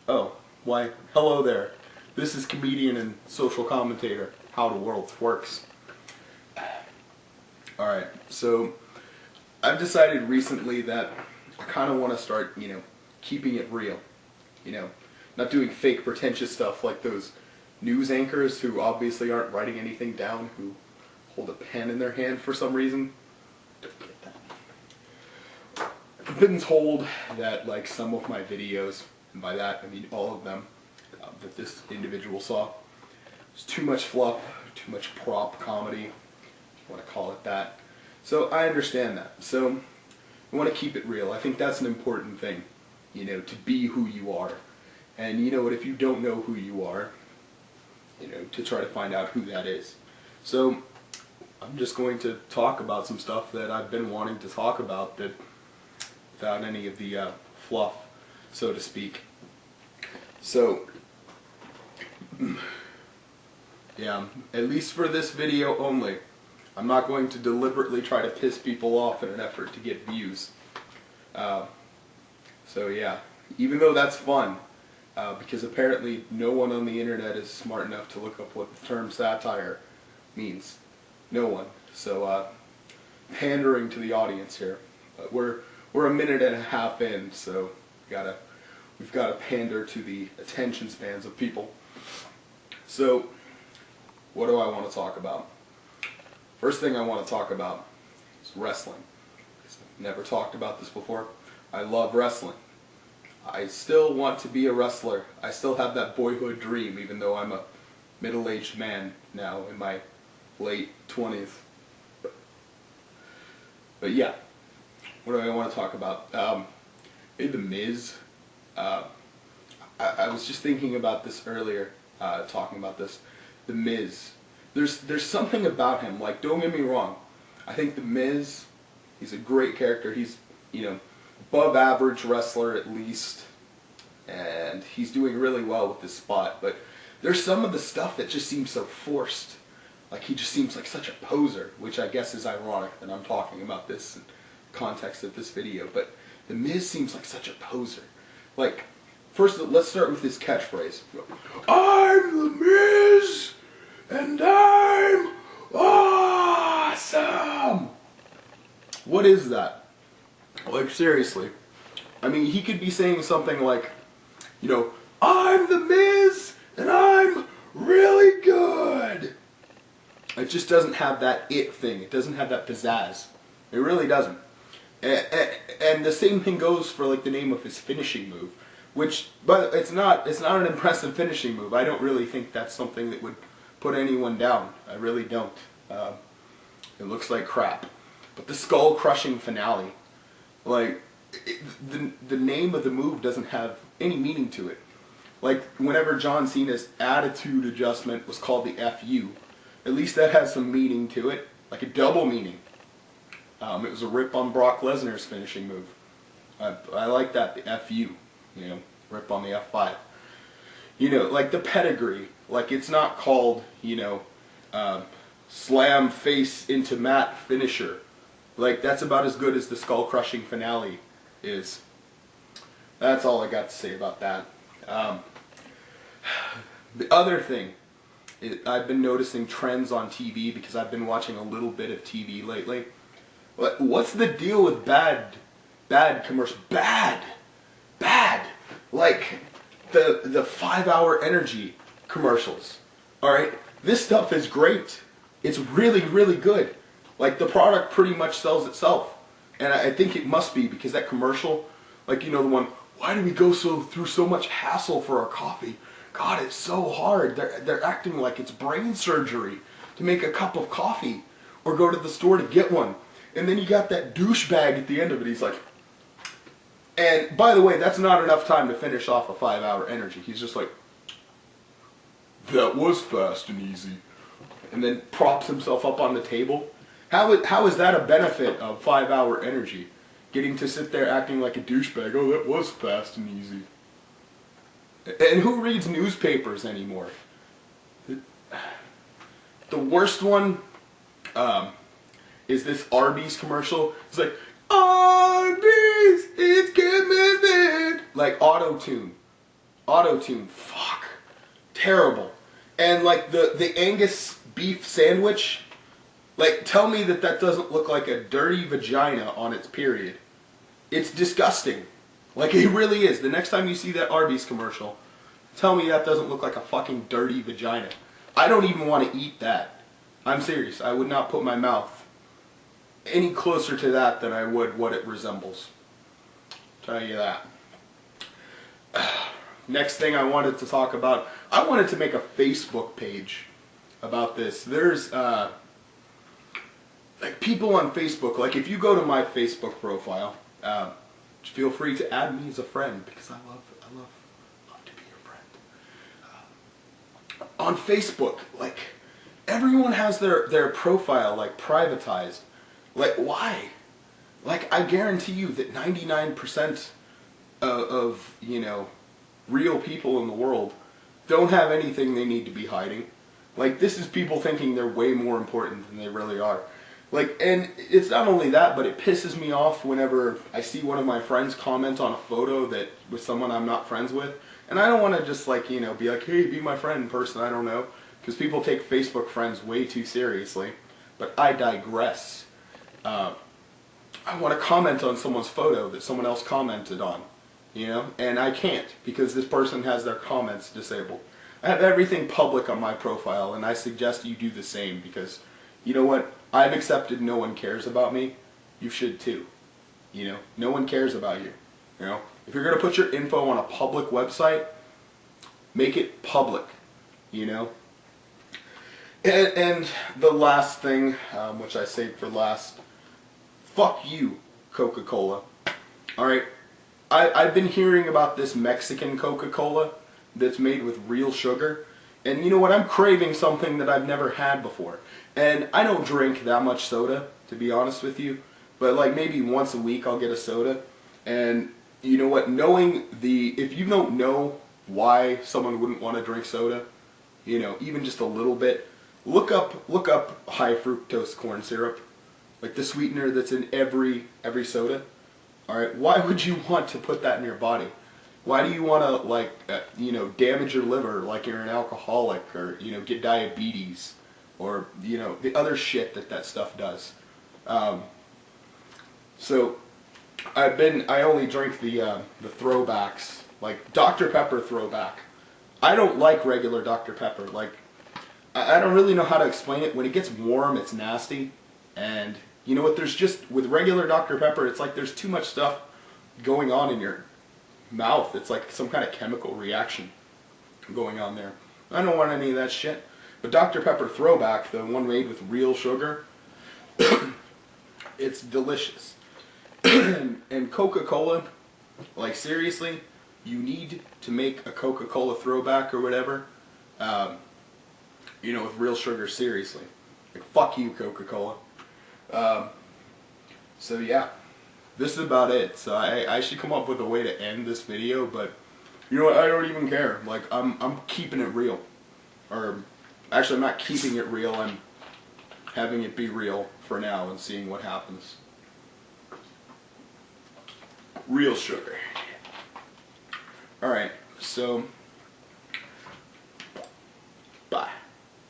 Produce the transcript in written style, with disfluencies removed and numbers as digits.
Oh, why, hello there. This is comedian and social commentator, How the World Twerks. Alright, so I've decided recently that I kind of want to start, keeping it real. Not doing fake pretentious stuff like those news anchors who obviously aren't writing anything down, who hold a pen in their hand for some reason. Don't get that. I've been told that like some of my videos, and by that I mean all of them, that this individual saw, there's too much fluff, too much prop comedy, if you want to call it that. So I understand that. So I want to keep it real. I think that's an important thing, to be who you are. And you know what, if you don't know who you are, to try to find out who that is. So I'm just going to talk about some stuff that I've been wanting to talk about that without any of the fluff, so to speak. So, yeah, at least for this video only, I'm not going to deliberately try to piss people off in an effort to get views. So yeah, even though that's fun, because apparently no one on the internet is smart enough to look up what the term satire means. No one. So pandering to the audience here. But we're a minute and a half in, so we've got to pander to the attention spans of people. So what do I want to talk about? First thing I want to talk about is wrestling. I've never talked about this before. I love wrestling. I still want to be a wrestler. I still have that boyhood dream, even though I'm a middle-aged man now in my late 20s. But yeah, what do I want to talk about? Maybe The Miz. I was just thinking about this earlier, talking about this. The Miz. There's something about him, like, don't get me wrong. I think The Miz, he's a great character. He's, above average wrestler at least, and he's doing really well with this spot, but there's some of the stuff that just seems so forced. Like, he just seems like such a poser, which I guess is ironic that I'm talking about this in context of this video, but The Miz seems like such a poser. Like, first, let's start with his catchphrase. I'm The Miz, and I'm awesome! What is that? Like, seriously. I mean, he could be saying something like, I'm The Miz, and I'm really good. It just doesn't have that it thing. It doesn't have that pizzazz. It really doesn't. And the same thing goes for, like, the name of his finishing move, but it's not an impressive finishing move. I don't really think that's something that would put anyone down. I really don't. It looks like crap. But the skull-crushing finale, like, the name of the move doesn't have any meaning to it. Like, whenever John Cena's attitude adjustment was called the FU, at least that has some meaning to it, like a double meaning. It was a rip on Brock Lesnar's finishing move. I like that, the FU, rip on the F5. Like the pedigree, like it's not called, slam face into mat finisher. Like, that's about as good as the skull-crushing finale is. That's all I got to say about that. The other thing, I've been noticing trends on TV because I've been watching a little bit of TV lately. What's the deal with bad commercials? Bad! Like, the 5-hour energy commercials. Alright? This stuff is great. It's really, really good. Like, the product pretty much sells itself. And I think it must be, because that commercial, like, the one, why do we go through so much hassle for our coffee? God, it's so hard. They're acting like it's brain surgery to make a cup of coffee or go to the store to get one. And then you got that douchebag at the end of it. He's like, and by the way, that's not enough time to finish off a 5-hour energy. He's just like, that was fast and easy. And then props himself up on the table. How is that a benefit of 5-hour energy? Getting to sit there acting like a douchebag. Oh, that was fast and easy. And who reads newspapers anymore? The worst one is this Arby's commercial. It's like, Arby's, it's commitment. Like auto-tune. Auto-tune, fuck. Terrible. And like the Angus beef sandwich, like tell me that doesn't look like a dirty vagina on its period. It's disgusting. Like it really is. The next time you see that Arby's commercial, tell me that doesn't look like a fucking dirty vagina. I don't even want to eat that. I'm serious. I would not put my mouth any closer to that than I would what it resembles. Tell you that. Next thing I wanted to talk about, I wanted to make a Facebook page about this. There's like people on Facebook, like if you go to my Facebook profile, feel free to add me as a friend because I love to be your friend. On Facebook, like everyone has their profile like privatized. Like why? Like I guarantee you that 99% of real people in the world don't have anything they need to be hiding. Like this is people thinking they're way more important than they really are. Like, and it's not only that, but it pisses me off whenever I see one of my friends comment on a photo that with someone I'm not friends with, and I don't want to just like be like, hey, be my friend in person. I don't know, because people take Facebook friends way too seriously. But I digress. I want to comment on someone's photo that someone else commented on. And I can't because this person has their comments disabled. I have everything public on my profile, and I suggest you do the same because, you know what? I've accepted no one cares about me. You should too. No one cares about you. If you're going to put your info on a public website, make it public. And the last thing, which I saved for last, fuck you, Coca-Cola. Alright? I've been hearing about this Mexican Coca-Cola that's made with real sugar. And you know what? I'm craving something that I've never had before. And I don't drink that much soda, to be honest with you. But like maybe once a week I'll get a soda. And you know what? If you don't know why someone wouldn't want to drink soda, even just a little bit, look up high fructose corn syrup. Like the sweetener that's in every soda. Alright, why would you want to put that in your body? Why do you want to, damage your liver like you're an alcoholic or, get diabetes or, the other shit that stuff does? So, I only drink the throwbacks, like Dr. Pepper throwback. I don't like regular Dr. Pepper. Like, I don't really know how to explain it. When it gets warm, it's nasty. And you know what, with regular Dr. Pepper, it's like there's too much stuff going on in your mouth. It's like some kind of chemical reaction going on there. I don't want any of that shit. But Dr. Pepper Throwback, the one made with real sugar, it's delicious. And Coca-Cola, like seriously, you need to make a Coca-Cola Throwback or whatever, with real sugar, seriously. Like, fuck you, Coca-Cola. So yeah, this is about it. So I should come up with a way to end this video, but you know what, I don't even care. Like, I'm keeping it real. Or, actually I'm not keeping it real, I'm having it be real for now and seeing what happens. Real sugar. Alright, so